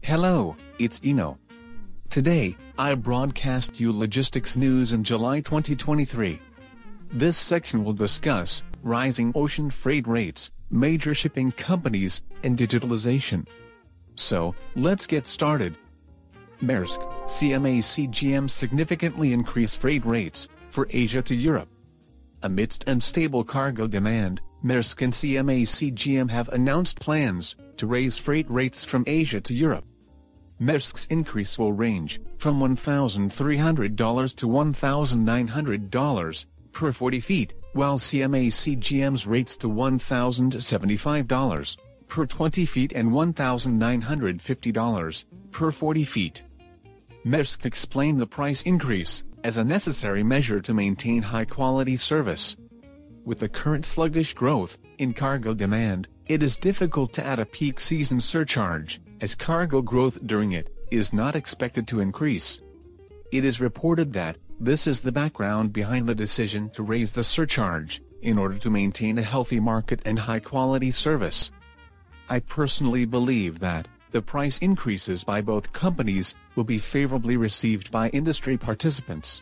Hello, it's Iino. Today, I broadcast you logistics news in July 2023. This section will discuss rising ocean freight rates, major shipping companies, and digitalization. So, let's get started. Maersk, CMA-CGM significantly increased freight rates for Asia to Europe. Amidst unstable cargo demand, Maersk and CMA-CGM have announced plans to raise freight rates from Asia to Europe. Maersk's increase will range from $1,300 to $1,900 per 40 feet, while CMA-CGM's rates to $1,075 per 20 feet and $1,950 per 40 feet. Maersk explained the price increase as a necessary measure to maintain high-quality service. With the current sluggish growth in cargo demand, it is difficult to add a peak season surcharge, as cargo growth during it is not expected to increase. It is reported that this is the background behind the decision to raise the surcharge, in order to maintain a healthy market and high-quality service. I personally believe that the price increases by both companies will be favorably received by industry participants.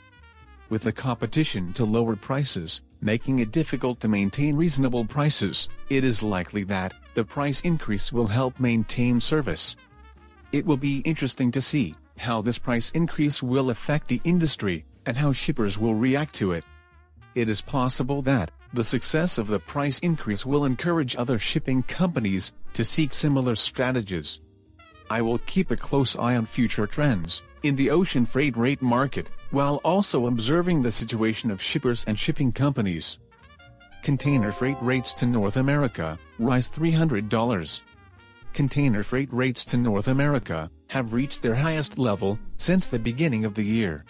With the competition to lower prices, making it difficult to maintain reasonable prices, it is likely that the price increase will help maintain service. It will be interesting to see how this price increase will affect the industry, and how shippers will react to it. It is possible that the success of the price increase will encourage other shipping companies to seek similar strategies. I will keep a close eye on future trends in the ocean freight rate market, while also observing the situation of shippers and shipping companies. Container freight rates to North America rise $300. Container freight rates to North America have reached their highest level since the beginning of the year.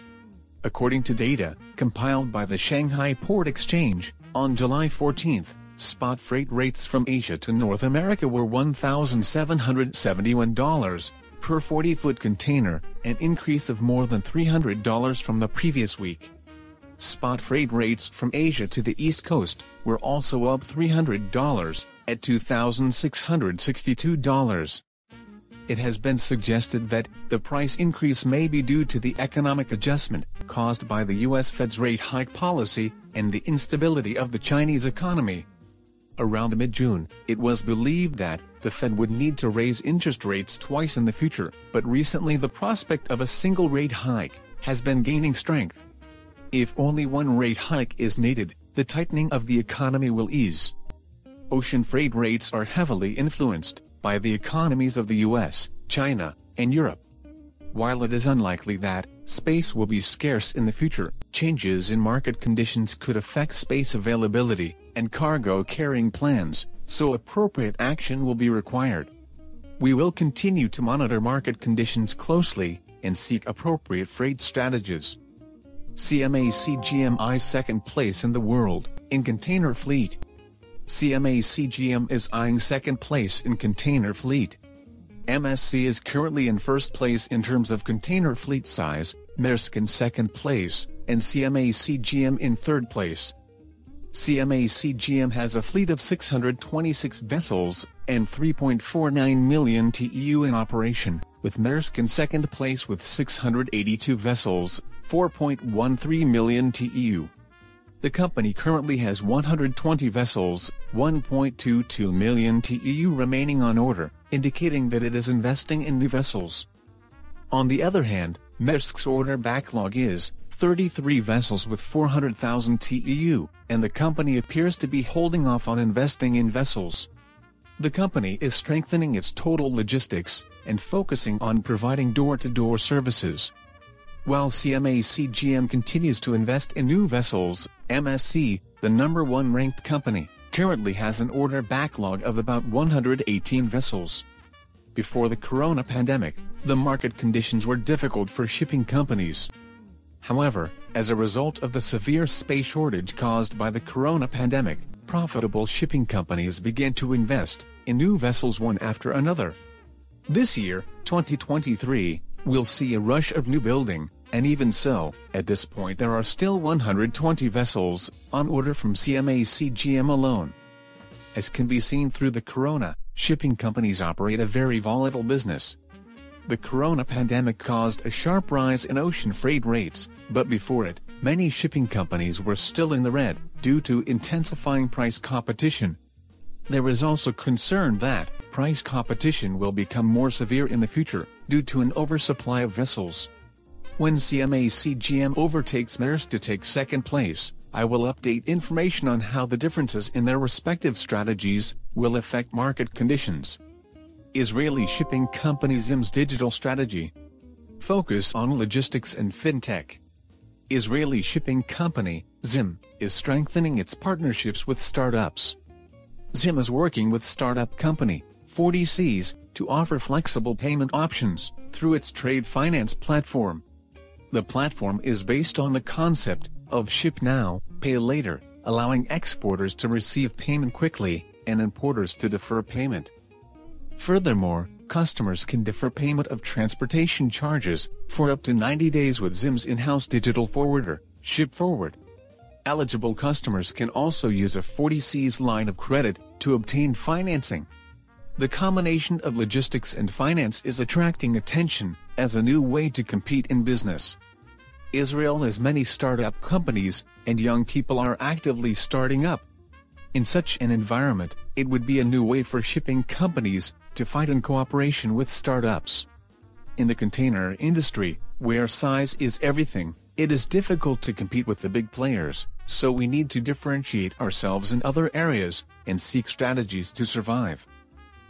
According to data compiled by the Shanghai Port Exchange, on July 14, spot freight rates from Asia to North America were $1,771 per 40-foot container, an increase of more than $300 from the previous week. Spot freight rates from Asia to the East Coast were also up $300, at $2,662. It has been suggested that the price increase may be due to the economic adjustment caused by the U.S. Fed's rate hike policy and the instability of the Chinese economy. Around mid-June, it was believed that the Fed would need to raise interest rates twice in the future, but recently the prospect of a single rate hike has been gaining strength. If only one rate hike is needed, the tightening of the economy will ease. Ocean freight rates are heavily influenced by the economies of the US, China, and Europe. While it is unlikely that space will be scarce in the future, changes in market conditions could affect space availability and cargo carrying plans, so appropriate action will be required. We will continue to monitor market conditions closely and seek appropriate freight strategies. CMA-CGM eyes second place in the world in container fleet. CMA-CGM is eyeing second place in container fleet. MSC is currently in first place in terms of container fleet size, Maersk in second place, and CMA-CGM in third place. CMA-CGM has a fleet of 626 vessels and 3.49 million TEU in operation, with Maersk in second place with 682 vessels, 4.13 million TEU. The company currently has 120 vessels, 1.22 million TEU remaining on order, indicating that it is investing in new vessels. On the other hand, Maersk's order backlog is 33 vessels with 400,000 TEU, and the company appears to be holding off on investing in vessels. The company is strengthening its total logistics and focusing on providing door-to-door services. While CMA-CGM continues to invest in new vessels, MSC, the number one ranked company, currently has an order backlog of about 118 vessels. Before the corona pandemic, the market conditions were difficult for shipping companies. However, as a result of the severe space shortage caused by the corona pandemic, profitable shipping companies began to invest in new vessels one after another. This year, 2023, will see a rush of new building, and even so, at this point there are still 120 vessels on order from CMA-CGM alone. As can be seen through the corona, shipping companies operate a very volatile business. The corona pandemic caused a sharp rise in ocean freight rates, but before it, many shipping companies were still in the red, due to intensifying price competition. There is also concern that price competition will become more severe in the future, due to an oversupply of vessels. When CMA-CGM overtakes Maersk to take second place, I will update information on how the differences in their respective strategies will affect market conditions. Israeli shipping company ZIM's digital strategy. Focus on logistics and fintech. Israeli shipping company, ZIM, is strengthening its partnerships with startups. ZIM is working with startup company, 40Cs, to offer flexible payment options through its trade finance platform. The platform is based on the concept of ship now, pay later, allowing exporters to receive payment quickly and importers to defer payment. Furthermore, customers can defer payment of transportation charges for up to 90 days with ZIM's in-house digital forwarder, ShipForward. Eligible customers can also use a 40Cs line of credit to obtain financing. The combination of logistics and finance is attracting attention as a new way to compete in business. Israel has many startup companies, and young people are actively starting up. In such an environment, it would be a new way for shipping companies to fight in cooperation with startups. In the container industry, where size is everything, it is difficult to compete with the big players, so we need to differentiate ourselves in other areas and seek strategies to survive.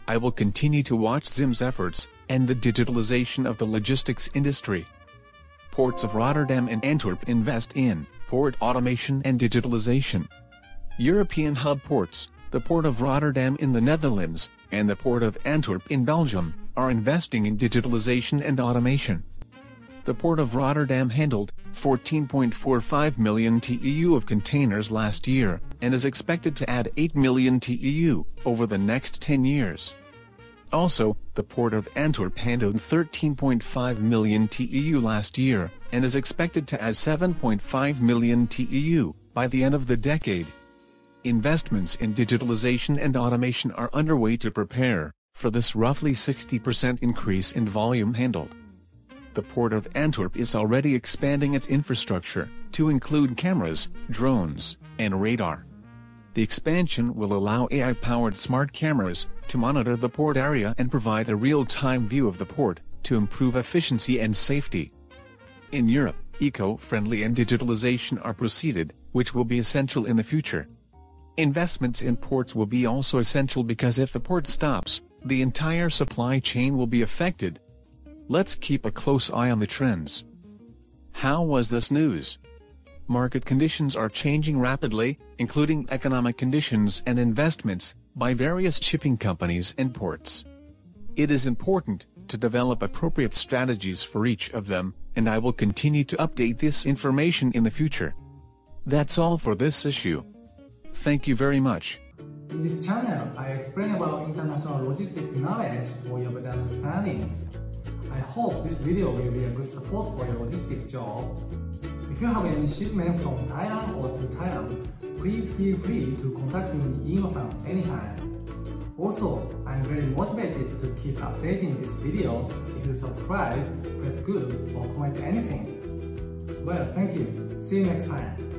I will continue to watch ZIM's efforts and the digitalization of the logistics industry. Ports of Rotterdam and Antwerp invest in port automation and digitalization. European hub ports, the Port of Rotterdam in the Netherlands, and the Port of Antwerp in Belgium, are investing in digitalization and automation. The Port of Rotterdam handled 14.45 million TEU of containers last year, and is expected to add 8 million TEU over the next 10 years. Also, the Port of Antwerp handled 13.5 million TEU last year, and is expected to add 7.5 million TEU by the end of the decade. Investments in digitalization and automation are underway to prepare for this roughly 60% increase in volume handled. The Port of Antwerp is already expanding its infrastructure to include cameras, drones, and radar. The expansion will allow AI-powered smart cameras to monitor the port area and provide a real-time view of the port to improve efficiency and safety. In Europe, eco-friendly and digitalization are proceeded, which will be essential in the future. Investments in ports will be also essential because if the port stops, the entire supply chain will be affected. Let's keep a close eye on the trends. How was this news? Market conditions are changing rapidly, including economic conditions and investments by various shipping companies and ports. It is important to develop appropriate strategies for each of them, and I will continue to update this information in the future. That's all for this issue. Thank you very much. In this channel, I explain about international logistics knowledge for your better understanding. I hope this video will be a good support for your logistics job. If you have any shipment from Thailand or to Thailand, please feel free to contact me, Iino-san, anytime. Also, I'm very motivated to keep updating these videos. If you subscribe, press good or comment anything. Well, thank you. See you next time.